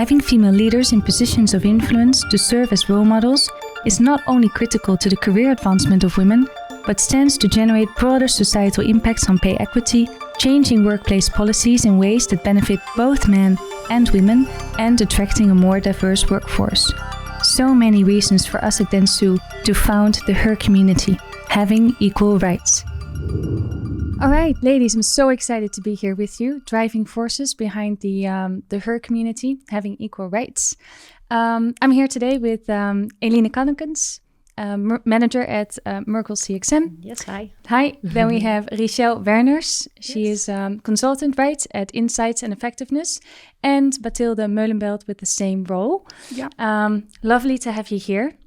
Having female leaders in positions of influence to serve as role models is not only critical to the career advancement of women, but stands to generate broader societal impacts on pay equity, changing workplace policies in ways that benefit both men and women, and attracting a more diverse workforce. So many reasons for us at dentsu to found the Her community, having equal rights. All right, ladies, I'm so excited to be here with you, driving forces behind the Her community, having equal rights. I'm here today with Eline Kannekens, manager at Merkle CXM. Yes, hi. Hi. Then we have Richelle Werners. She is consultant, right, at Insights and Effectiveness. And Bathilde Meulenbelt with the same role. Yeah. Lovely to have you here.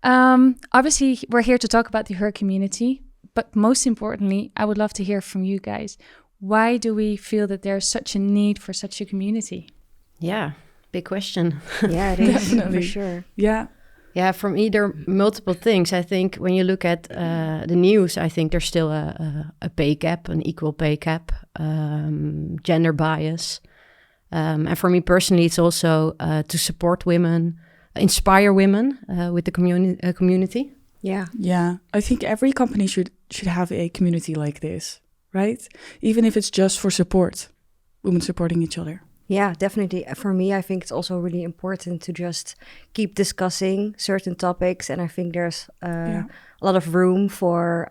Obviously, we're here to talk about the Her community. But most importantly, I would love to hear from you guys. Why do we feel that there's such a need for such a community? Yeah, big question. Yeah, it is. Definitely. For sure. Yeah. Yeah, from either multiple things. I think when you look at the news, I think there's still a pay gap, an equal pay gap, gender bias. And for me personally, it's also to support women, inspire women with the community. Yeah. I think every company should have a community like this, right? Even if it's just for support, women supporting each other. Yeah, definitely. For me, I think it's also really important to just keep discussing certain topics, and I think there's a lot of room for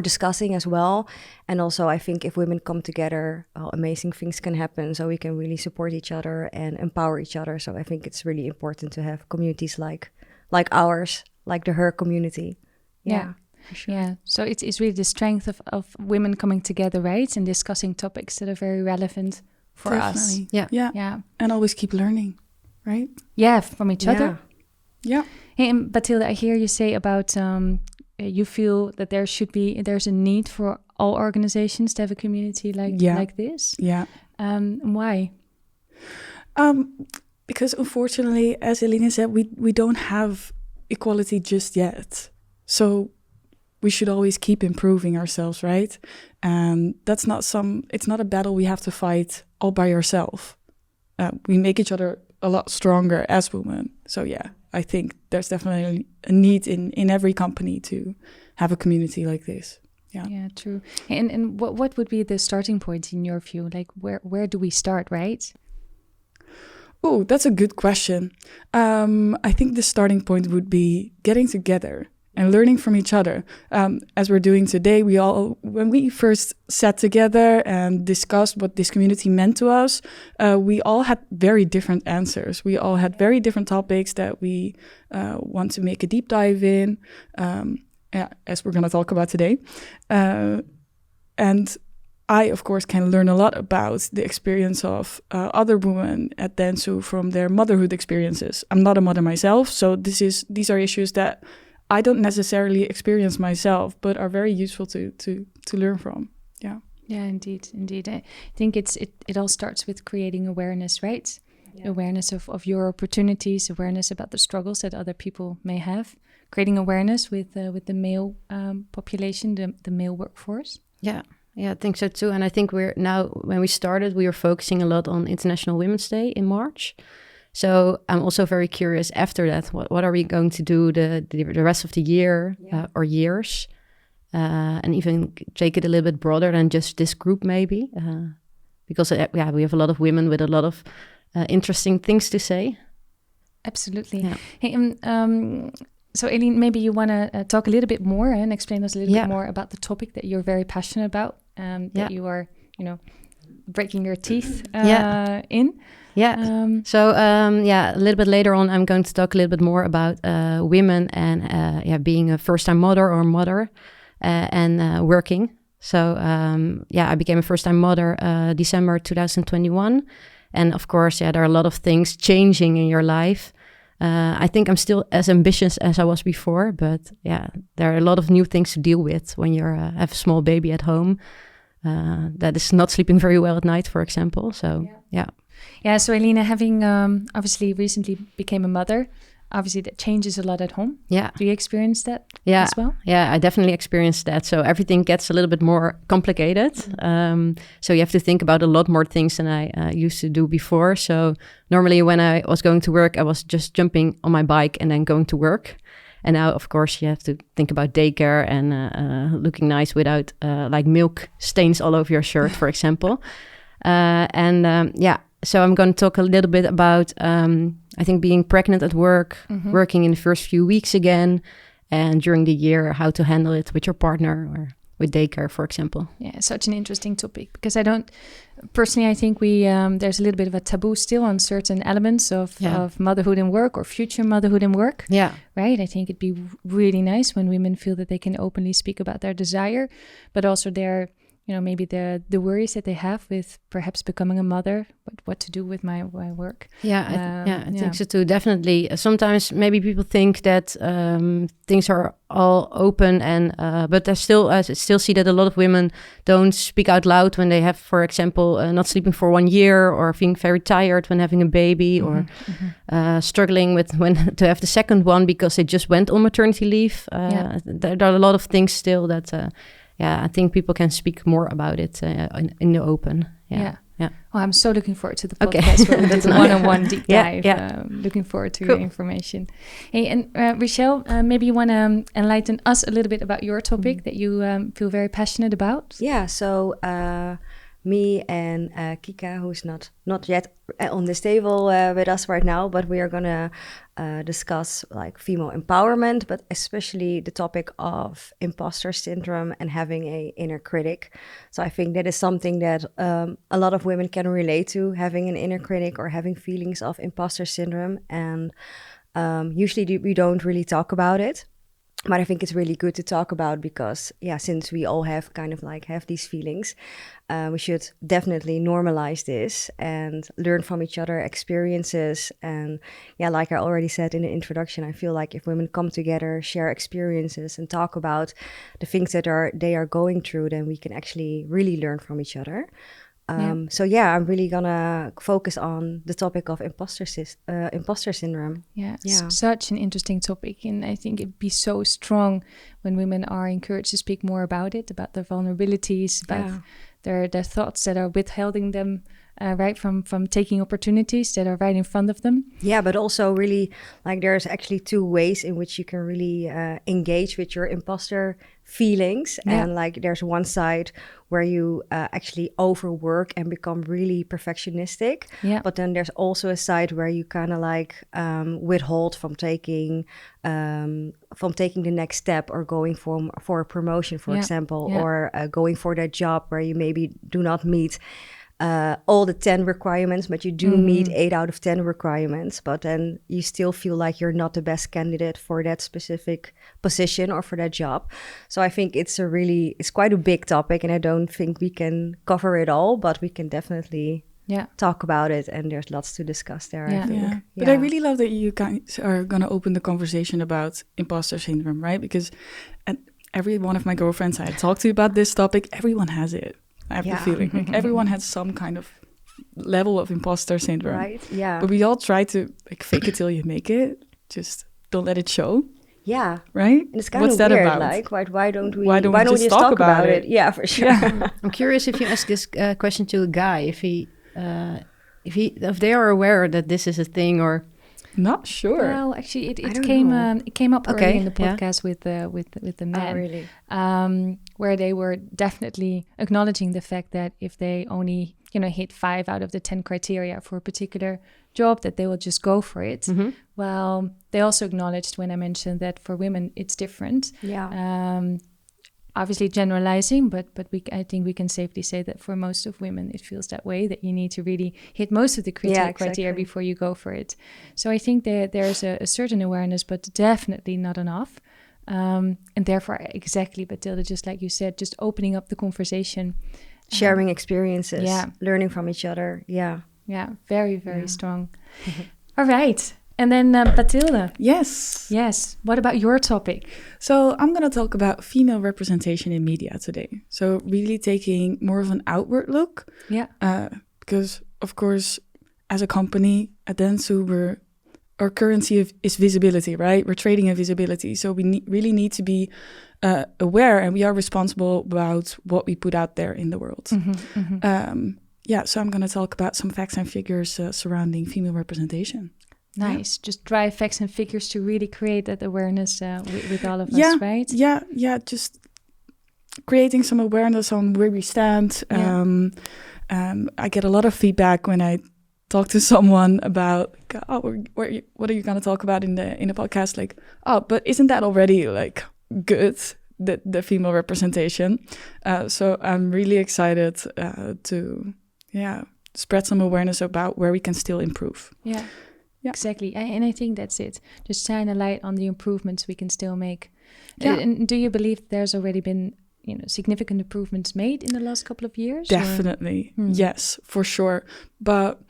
discussing as well. And also, I think if women come together, amazing things can happen. So we can really support each other and empower each other. So I think it's really important to have communities like ours, like the Her community. Yeah. Sure. Yeah, so it's really the strength of women coming together, right, and discussing topics that are very relevant for us. Yeah. And always keep learning, right? Yeah, from each other. Yeah. Hey, and Bathilde, I hear you say about you feel that there's a need for all organizations to have a community like this. Yeah. Why? Because unfortunately, as Eline said, we don't have equality just yet. So we should always keep improving ourselves, right? And it's not a battle we have to fight all by ourselves. We make each other a lot stronger as women. So yeah, I think there's definitely a need in every company to have a community like this. Yeah, true. And what would be the starting point in your view? Like where do we start, right? Oh, that's a good question. I think the starting point would be getting together and learning from each other. As we're doing today, when we first sat together and discussed what this community meant to us, we all had very different answers. We all had very different topics that we want to make a deep dive in, as we're going to talk about today. And I, of course, can learn a lot about the experience of other women at dentsu from their motherhood experiences. I'm not a mother myself, so these are issues that I don't necessarily experience myself, but are very useful to learn from. Yeah. Yeah, indeed. I think it all starts with creating awareness, right? Yeah. Awareness of your opportunities, awareness about the struggles that other people may have, creating awareness with the male population, the male workforce. Yeah, I think so too. And I think when we started, we were focusing a lot on International Women's Day in March. So I'm also very curious after that, what are we going to do the rest of the year or years? And even take it a little bit broader than just this group maybe. Because we have a lot of women with a lot of interesting things to say. Absolutely. Yeah. Hey, so Eline, maybe you want to talk a little bit more and explain us a little bit more about the topic that you're very passionate about, that you are, breaking your teeth in. Yeah. A little bit later on, I'm going to talk a little bit more about women and being a first-time mother and working. So I became a first-time mother December 2021, and of course, there are a lot of things changing in your life. I think I'm still as ambitious as I was before, but there are a lot of new things to deal with when you have a small baby at home that is not sleeping very well at night, for example. So Yeah, so Eline, having obviously recently became a mother, obviously that changes a lot at home. Yeah. Do you experience that Yeah. as well? Yeah, I definitely experienced that. So everything gets a little bit more complicated. So you have to think about a lot more things than I used to do before. So normally when I was going to work, I was just jumping on my bike and then going to work. And now, of course, you have to think about daycare and looking nice without like milk stains all over your shirt, for example. So I'm going to talk a little bit about, I think, being pregnant at work, working in the first few weeks again, and during the year, how to handle it with your partner or with daycare, for example. Yeah, such an interesting topic because I think we there's a little bit of a taboo still on certain elements of motherhood and work or future motherhood and work. Yeah. Right? I think it'd be really nice when women feel that they can openly speak about their desire, but also their, maybe the worries that they have with perhaps becoming a mother, what to do with my work. Yeah, I think so too. Definitely. Sometimes maybe people think that things are all open, and but I still see that a lot of women don't speak out loud when they have, for example, not sleeping for 1 year, or feeling very tired when having a baby, or struggling with when to have the second one because they just went on maternity leave. There are a lot of things still that. I think people can speak more about it in the open. Yeah. Well, I'm so looking forward to the podcast where we do the one-on-one deep dive. Looking forward to your information. Hey, and Rochelle, maybe you want to enlighten us a little bit about your topic that you feel very passionate about. Yeah, so me and Kika, who's not yet on this table with us right now, but we are going to discuss like female empowerment, but especially the topic of imposter syndrome and having a inner critic. So I think that is something that a lot of women can relate to, having an inner critic or having feelings of imposter syndrome. And usually we don't really talk about it. But I think it's really good to talk about because, since we all have these feelings, we should definitely normalize this and learn from each other experiences. And like I already said in the introduction, I feel like if women come together, share experiences and talk about the things that they are going through, then we can actually really learn from each other. I'm really gonna focus on the topic of imposter syndrome. Such an interesting topic, and I think it'd be so strong when women are encouraged to speak more about it, about their vulnerabilities, about their thoughts that are withholding them from taking opportunities that are right in front of them. But also really there's actually two ways in which you can really engage with your imposter feelings. And there's one side where you actually overwork and become really perfectionistic. But then there's also a side where you kind of withhold from taking the next step or going for a promotion, for example, or going for that job where you maybe do not meet all the 10 requirements, but you do meet 8 out of 10 requirements, but then you still feel like you're not the best candidate for that specific position or for that job. So I think it's quite a big topic, and I don't think we can cover it all, but we can definitely talk about it, and there's lots to discuss there, I think. But I really love that you guys are going to open the conversation about imposter syndrome, right? Because every one of my girlfriends I talked to about this topic, everyone has it. I have the feeling everyone has some kind of level of imposter syndrome. Right, yeah. But we all try to fake it till you make it. Just don't let it show. Yeah. Right? And it's kind What's of that weird. About? Why don't we just talk about it? Yeah, for sure. Yeah. I'm curious if you ask this question to a guy, if they are aware that this is a thing, or... Not sure. Well, actually, it came up early in the podcast with the men. Oh, really? Where they were definitely acknowledging the fact that if they only hit 5 out of the 10 criteria for a particular job, that they will just go for it. Well, they also acknowledged when I mentioned that for women it's different. Obviously generalizing, but I think we can safely say that for most of women, it feels that way, that you need to really hit most of the criteria before you go for it. So I think that there's a certain awareness, but definitely not enough. And therefore, exactly, Bathilde, just like you said, just opening up the conversation. Sharing experiences, learning from each other. Yeah, very, very strong. All right. And then Bathilde. Yes. What about your topic? So I'm going to talk about female representation in media today. So really taking more of an outward look. Because, of course, as a company, at dentsu, we're our currency is visibility, right? We're trading in visibility. So we really need to be aware, and we are responsible about what we put out there in the world. So I'm going to talk about some facts and figures surrounding female representation. Nice. Just drive facts and figures to really create that awareness with all of us, right? Yeah. Just creating some awareness on where we stand. I get a lot of feedback when I talk to someone about, what are you going to talk about in the podcast? Like, but isn't that already like good, the female representation? So I'm really excited to spread some awareness about where we can still improve. Yeah. Exactly. And I think that's it. Just shine a light on the improvements we can still make. And do you believe there's already been significant improvements made in the last couple of years? Definitely. Yes, for sure. But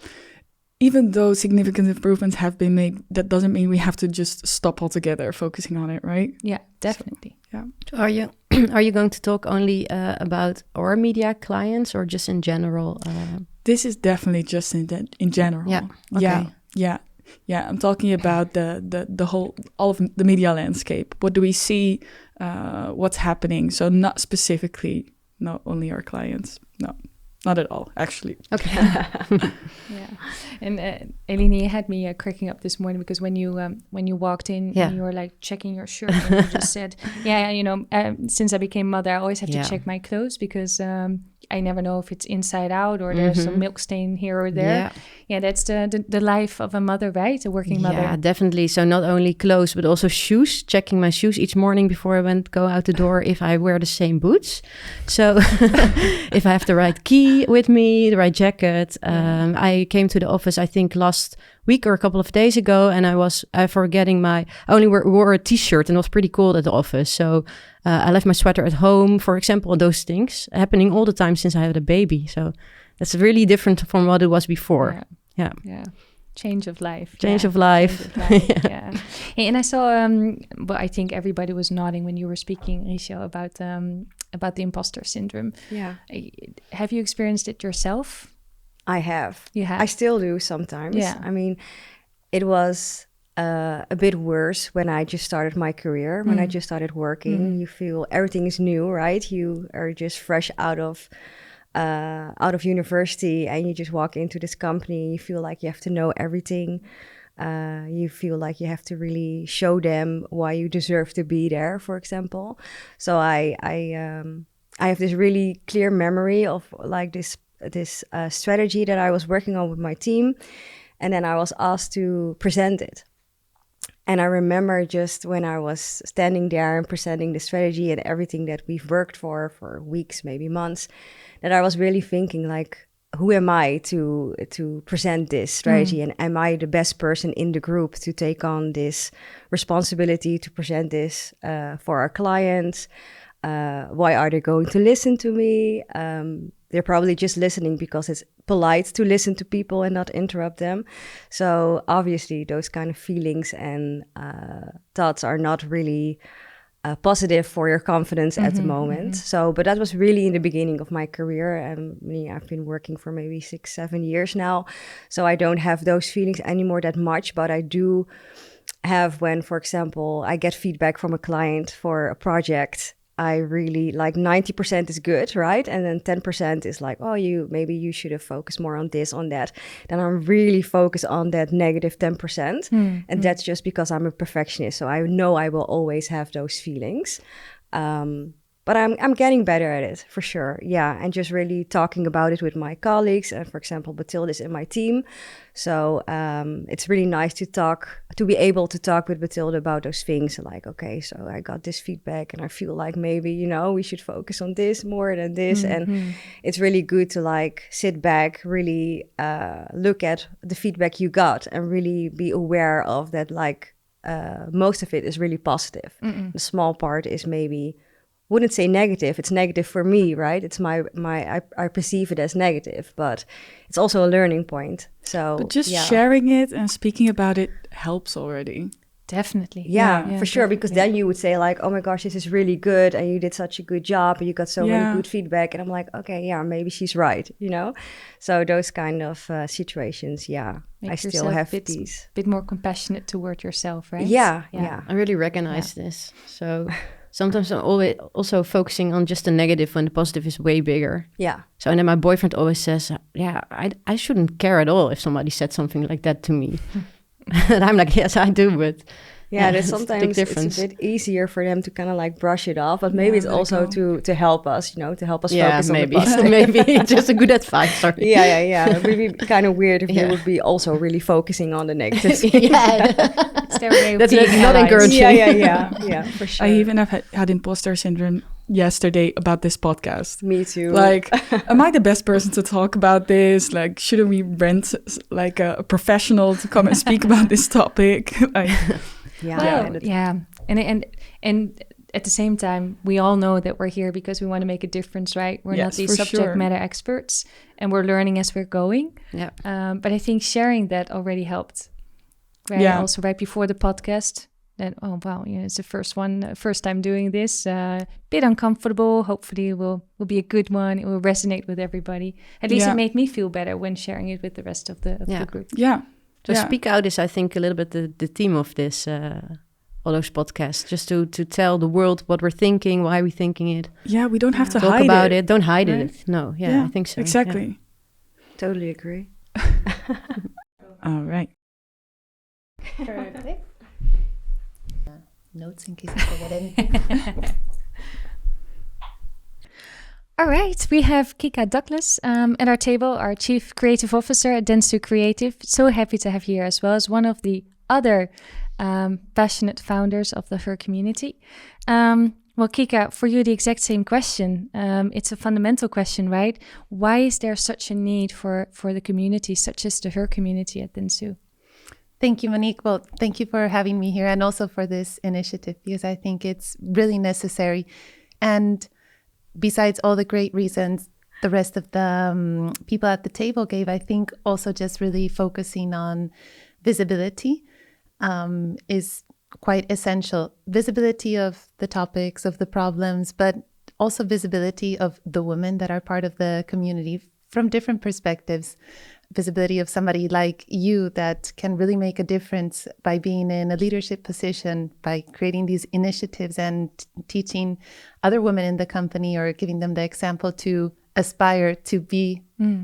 even though significant improvements have been made, that doesn't mean we have to just stop altogether focusing on it, right? Yeah, definitely. So, Are you going to talk only about our media clients or just in general? This is definitely just in general. Yeah. Okay. Yeah. I'm talking about the whole, all of the media landscape. What do we see? What's happening? So not specifically, not only our clients. No, not at all, actually. Okay. Yeah. And Eline, you had me cracking up this morning because when you walked in, and you were like checking your shirt, and you just said, since I became mother, I always have to check my clothes because I never know if it's inside out or there's some milk stain here or there. Yeah, that's the life of a mother, right? A working mother. Yeah, definitely. So not only clothes, but also shoes. Checking my shoes each morning before I go out the door if I wear the same boots. So if I have the right key with me, the right jacket. I came to the office, I think last week or a couple of days ago, and I was forgetting I only wore a t-shirt and it was pretty cold at the office. So I left my sweater at home, for example. Those things happening all the time since I had a baby. So that's really different from what it was before. Yeah. Change of life. Change of life. Yeah. And I saw, I think everybody was nodding when you were speaking, Rachel, about the imposter syndrome. Yeah. Have you experienced it yourself? I have. You have? I still do sometimes. Yeah. I mean, it was a bit worse when I just started my career, when I just started working. You feel everything is new, right? You are just fresh out of university, and you just walk into this company and you feel like you have to know everything. You feel like you have to really show them why you deserve to be there, for example. So I have this really clear memory of like this strategy that I was working on with my team, and then I was asked to present it. And I remember just when I was standing there and presenting the strategy and everything that we've worked for weeks, maybe months, that I was really thinking like, who am I to present this strategy? And am I the best person in the group to take on this responsibility to present this for our clients? Why are they going to listen to me? They're probably just listening because it's polite to listen to people and not interrupt them. So obviously those kind of feelings and thoughts are not really positive for your confidence at the moment. So, but that was really in the beginning of my career. And I've been working for maybe 6-7 years now. So I don't have those feelings anymore that much, but I do have when, for example, I get feedback from a client for a project. I really like 90% is good, right? And then 10% is like, maybe you should have focused more on this, on that. Then I'm really focused on that negative 10%. And that's just because I'm a perfectionist. So I know I will always have those feelings. But I'm getting better at it, for sure. Yeah, and just really talking about it with my colleagues. And for example, Bathilde is in my team. So it's really nice to be able to talk with Bathilde about those things. Like, okay, so I got this feedback and I feel like maybe, we should focus on this more than this. And it's really good to like sit back, really look at the feedback you got and really be aware of that, like most of it is really positive. The small part is maybe, wouldn't say negative. It's negative for me, right? It's I perceive it as negative, but it's also a learning point. So, but just sharing it and speaking about it helps already. Definitely. Yeah, for sure. Because definitely. then you would say like, oh my gosh, this is really good. And you did such a good job. And you got so many good feedback. And I'm like, okay, yeah, maybe she's right, you know? So those kind of situations, Make I still yourself have bit, these. bit more compassionate toward yourself, right? Yeah. I really recognize this. So sometimes I'm always also focusing on just the negative when the positive is way bigger. Yeah. So, and then my boyfriend always says, I shouldn't care at all if somebody said something like that to me. And I'm like, yes, I do, but there's it's a sometimes big difference. it's a bit easier for them to kind of like brush it off, but maybe it's also to help us, you know, to help us focus maybe. on the positive. Maybe just a good advice. Sorry. It would be kind of weird if they would be also really focusing on the negatives. It's their way of That's being not allies. encouraging. Yeah, for sure. I even have had imposter syndrome yesterday about this podcast. Me too. Like, am I the best person to talk about this? Like, shouldn't we rent like a professional to come and speak about this topic? And at the same time, we all know that we're here because we want to make a difference, right? We're not these subject matter experts, and we're learning as we're going. Yeah. But I think sharing that already helped. Right? Yeah. Also, right before the podcast, that it's the first time doing this. Bit uncomfortable. Hopefully, it will be a good one. It will resonate with everybody. At least it made me feel better when sharing it with the rest of the group. Yeah. So speak out is, I think, a little bit the theme of this all those podcasts, just to tell the world what we're thinking, why we're thinking it. Yeah, we don't have to talk hide about it. Don't hide it. No, I think so. Exactly. Yeah. Totally agree. All right. Perfect. Notes in case I forget anything. All right, we have Kika Douglas at our table, our Chief Creative Officer at Dentsu Creative. So happy to have you here, as well as one of the other passionate founders of the Her community. Well, Kika, for you, the exact same question. It's a fundamental question, right? Why is there such a need for the community, such as the Her community at Dentsu? Thank you, Monique. Well, thank you for having me here and also for this initiative, because I think it's really necessary. And besides all the great reasons the rest of the people at the table gave, I think also just really focusing on visibility is quite essential. Visibility of the topics, of the problems, but also visibility of the women that are part of the community from different perspectives. Visibility of somebody like you that can really make a difference by being in a leadership position, by creating these initiatives and teaching other women in the company or giving them the example to aspire to be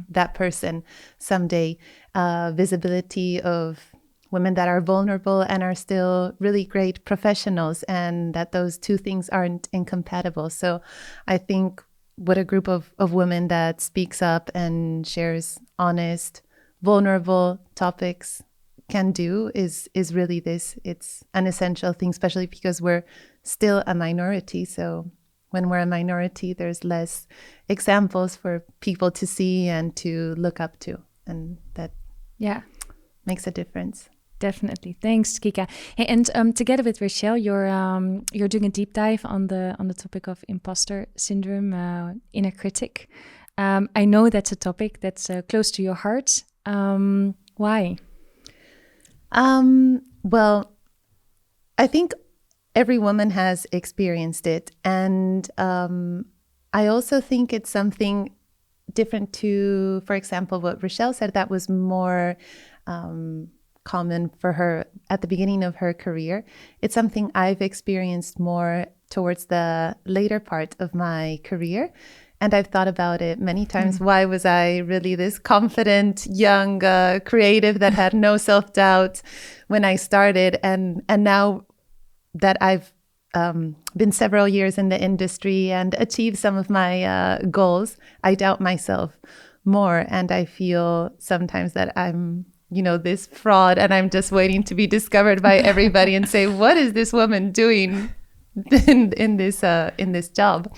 that person someday. Visibility of women that are vulnerable and are still really great professionals, and that those two things aren't incompatible. So I think what a group of women that speaks up and shares honest, vulnerable topics can do is really this. It's an essential thing, especially because we're still a minority. So when we're a minority, there's less examples for people to see and to look up to. And that makes a difference. Definitely. Thanks, Kika. Hey, and together with Rachel, you're doing a deep dive on the topic of imposter syndrome, inner critic. I know that's a topic that's close to your heart. Why? Well, I think every woman has experienced it, and I also think it's something different to, for example, what Rachel said. That was more common for her at the beginning of her career. It's something I've experienced more towards the later part of my career. And I've thought about it many times. Why was I really this confident, young, creative that had no self-doubt when I started? And now that I've been several years in the industry and achieved some of my goals, I doubt myself more. And I feel sometimes that I'm this fraud, and I'm just waiting to be discovered by everybody and say, what is this woman doing in this job?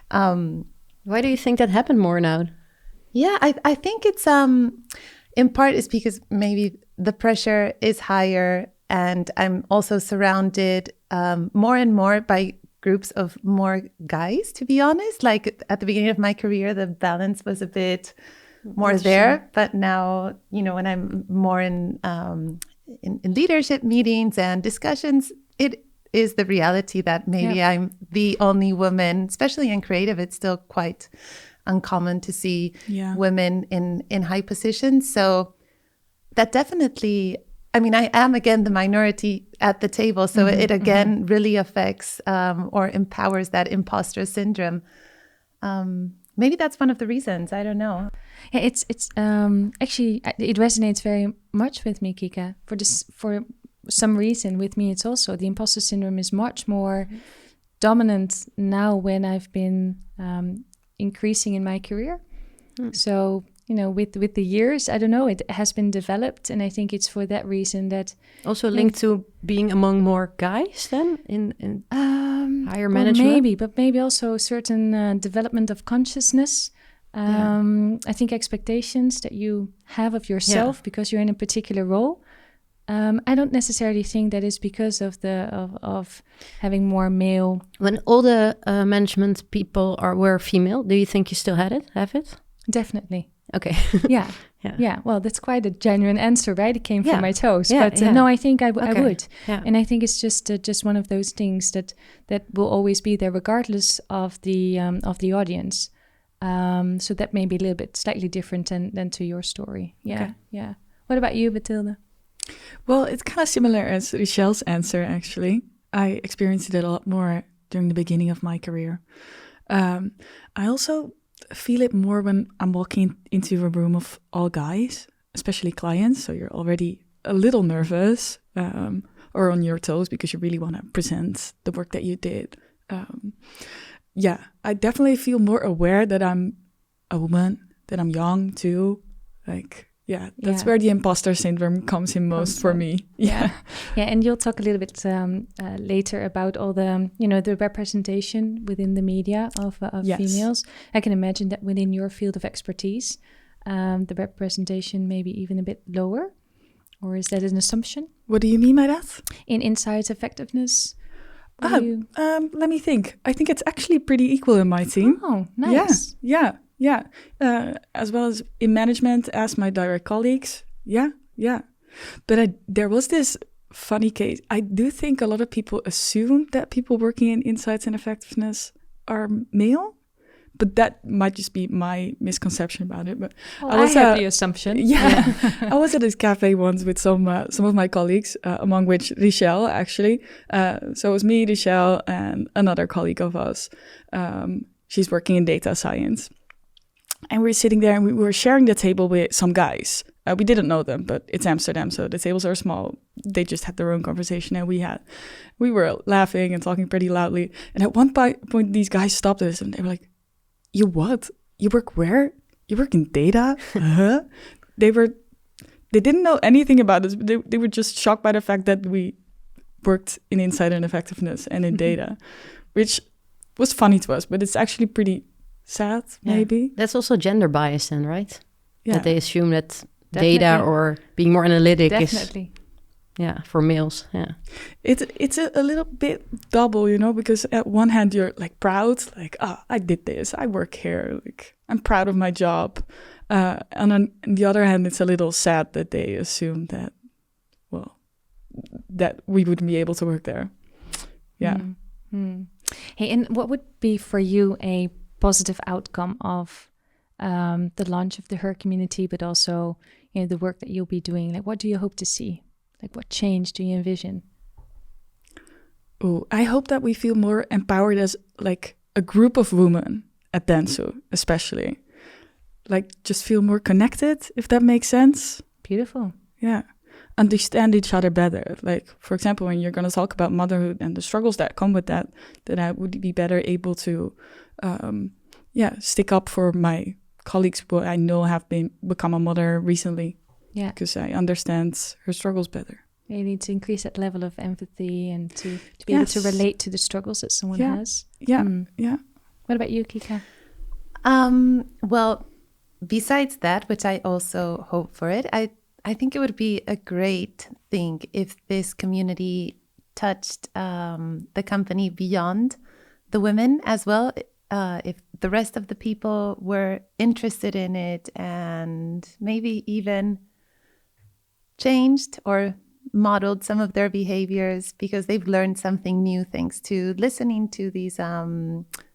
Why do you think that happened more now? Yeah, I think it's in part is because maybe the pressure is higher, and I'm also surrounded more and more by groups of more guys, to be honest. Like at the beginning of my career, the balance was a bit more there, but now, when I'm more in in leadership meetings and discussions, it is the reality that maybe I'm the only woman, especially in creative. It's still quite uncommon to see women in high positions. So that definitely, I mean, I am again the minority at the table. So it again really affects or empowers that imposter syndrome. Maybe that's one of the reasons. I don't know. Yeah, it's actually it resonates very much with me, Kika. For some reason, with me, it's also the imposter syndrome is much more dominant now when I've been increasing in my career. So with the years, I don't know, it has been developed, and I think it's for that reason that also linked to being among more guys then in higher management. Maybe also a certain development of consciousness. I think expectations that you have of yourself because you're in a particular role. I don't necessarily think that is because of of having more male. When all the management people were female, do you think you still have it? Definitely. Okay. Yeah. Well, that's quite a genuine answer, right? It came from my toes. But no, I think I would. Yeah. And I think it's just one of those things that will always be there, regardless of the audience. So that may be a little bit slightly different than to your story. Yeah. Okay. Yeah. What about you, Bathilde? Well, it's kind of similar as Richelle's answer, actually. I experienced it a lot more during the beginning of my career. I also feel it more when I'm walking into a room of all guys, especially clients. So you're already a little nervous or on your toes because you really want to present the work that you did. I definitely feel more aware that I'm a woman, that I'm young too. That's where the imposter syndrome comes in most for me. Yeah, and you'll talk a little bit later about all the, the representation within the media of females. I can imagine that within your field of expertise, the representation may be even a bit lower, or is that an assumption? What do you mean by that? In insights effectiveness. Let me think. I think it's actually pretty equal in my team. Oh, nice. Yeah. As well as in management as my direct colleagues. Yeah. But there was this funny case. I do think a lot of people assume that people working in insights and effectiveness are male, but that might just be my misconception about it. But I have the assumption. Yeah. I was at this cafe once with some of my colleagues, among which Richelle, actually. So it was me, Richelle, and another colleague of us. She's working in data science. And we were sitting there and we were sharing the table with some guys. We didn't know them, but it's Amsterdam, so the tables are small. They just had their own conversation, and we were laughing and talking pretty loudly. And at one point, these guys stopped us and they were like, "You what? You work where? You work in data?" Uh-huh. They didn't know anything about us, but they were just shocked by the fact that we worked in insight and effectiveness and in data, which was funny to us, but it's actually pretty sad, maybe. That's also gender bias then, right? Yeah. That they assume that data or being more analytic is for males. Yeah. It's a little bit double, because at one hand you're like proud, like, I did this, I work here, like I'm proud of my job. And on the other hand, it's a little sad that they assume that, that we wouldn't be able to work there. Yeah. Mm-hmm. Hey, and what would be for you a positive outcome of the launch of the Her community, but also the work that you'll be doing? Like, what do you hope to see? Like, what change do you envision? Oh, I hope that we feel more empowered as like a group of women at dentsu, especially. Like, just feel more connected, if that makes sense. Beautiful. Yeah. Understand each other better. Like, for example, when you're going to talk about motherhood and the struggles that come with that I would be better able to stick up for my colleagues who I know have become a mother recently. Yeah. Because I understand her struggles better. You need to increase that level of empathy and to be able to relate to the struggles that someone has. Yeah. Yeah. What about you, Kika? Well, besides that, which I also hope for it, I think it would be a great thing if this community touched the company beyond the women as well. If the rest of the people were interested in it and maybe even changed or modeled some of their behaviors because they've learned something new thanks to listening to these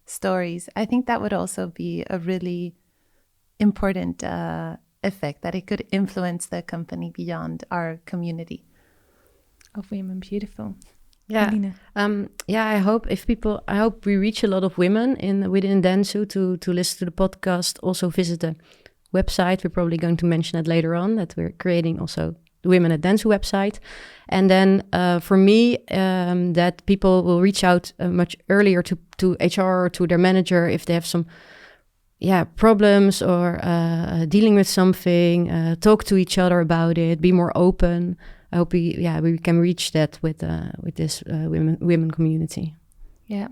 stories. I think that would also be a really important effect, that it could influence the company beyond our community of women. Beautiful. Yeah. Alina. I hope we reach a lot of women within dentsu to listen to the podcast. Also visit the website. We're probably going to mention it later on, that we're creating also the Women at Dentsu website. And then for me, that people will reach out much earlier to HR or to their manager if they have some problems or dealing with something, talk to each other about it, be more open. I hope we can reach that with this women community. Yeah.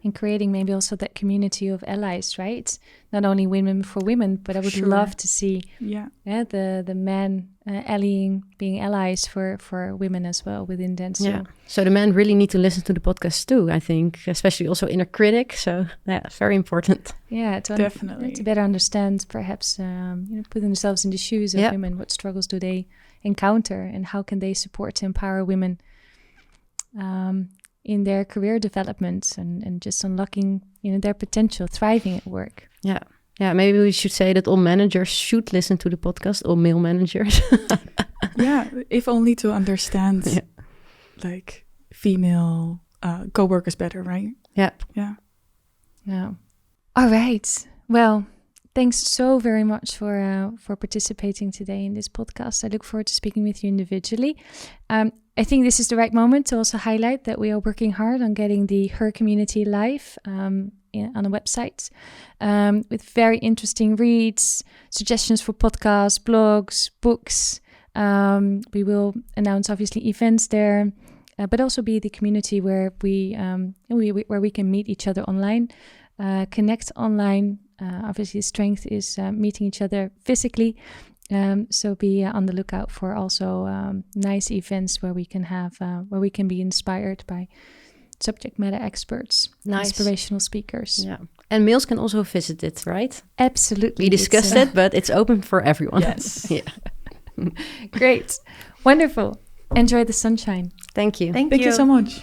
And creating maybe also that community of allies, right? Not only women for women, but I would love to see the men being allies for women as well within dentsu. Yeah. So the men really need to listen to the podcast too, I think, especially also inner critic. So it's very important. Yeah, definitely to better understand, perhaps put themselves in the shoes of women. What struggles do they encounter, and how can they support to empower women in their career development and just unlocking their potential, thriving at work. Yeah, maybe we should say that all managers should listen to the podcast, all male managers. If only to understand like female co-workers better, right? Yeah. All right. Well, thanks so very much for participating today in this podcast. I look forward to speaking with you individually. I think this is the right moment to also highlight that we are working hard on getting the Her Community live on a website with very interesting reads, suggestions for podcasts, blogs, books. We will announce obviously events there, but also be the community where we can meet each other online, connect online. Obviously, the strength is meeting each other physically. So be on the lookout for also nice events where we can be inspired by subject matter experts, inspirational speakers. Yeah, and males can also visit it, right? Absolutely. We discussed it, but it's open for everyone. Yes. Great, wonderful. Enjoy the sunshine. Thank you. Thank you so much.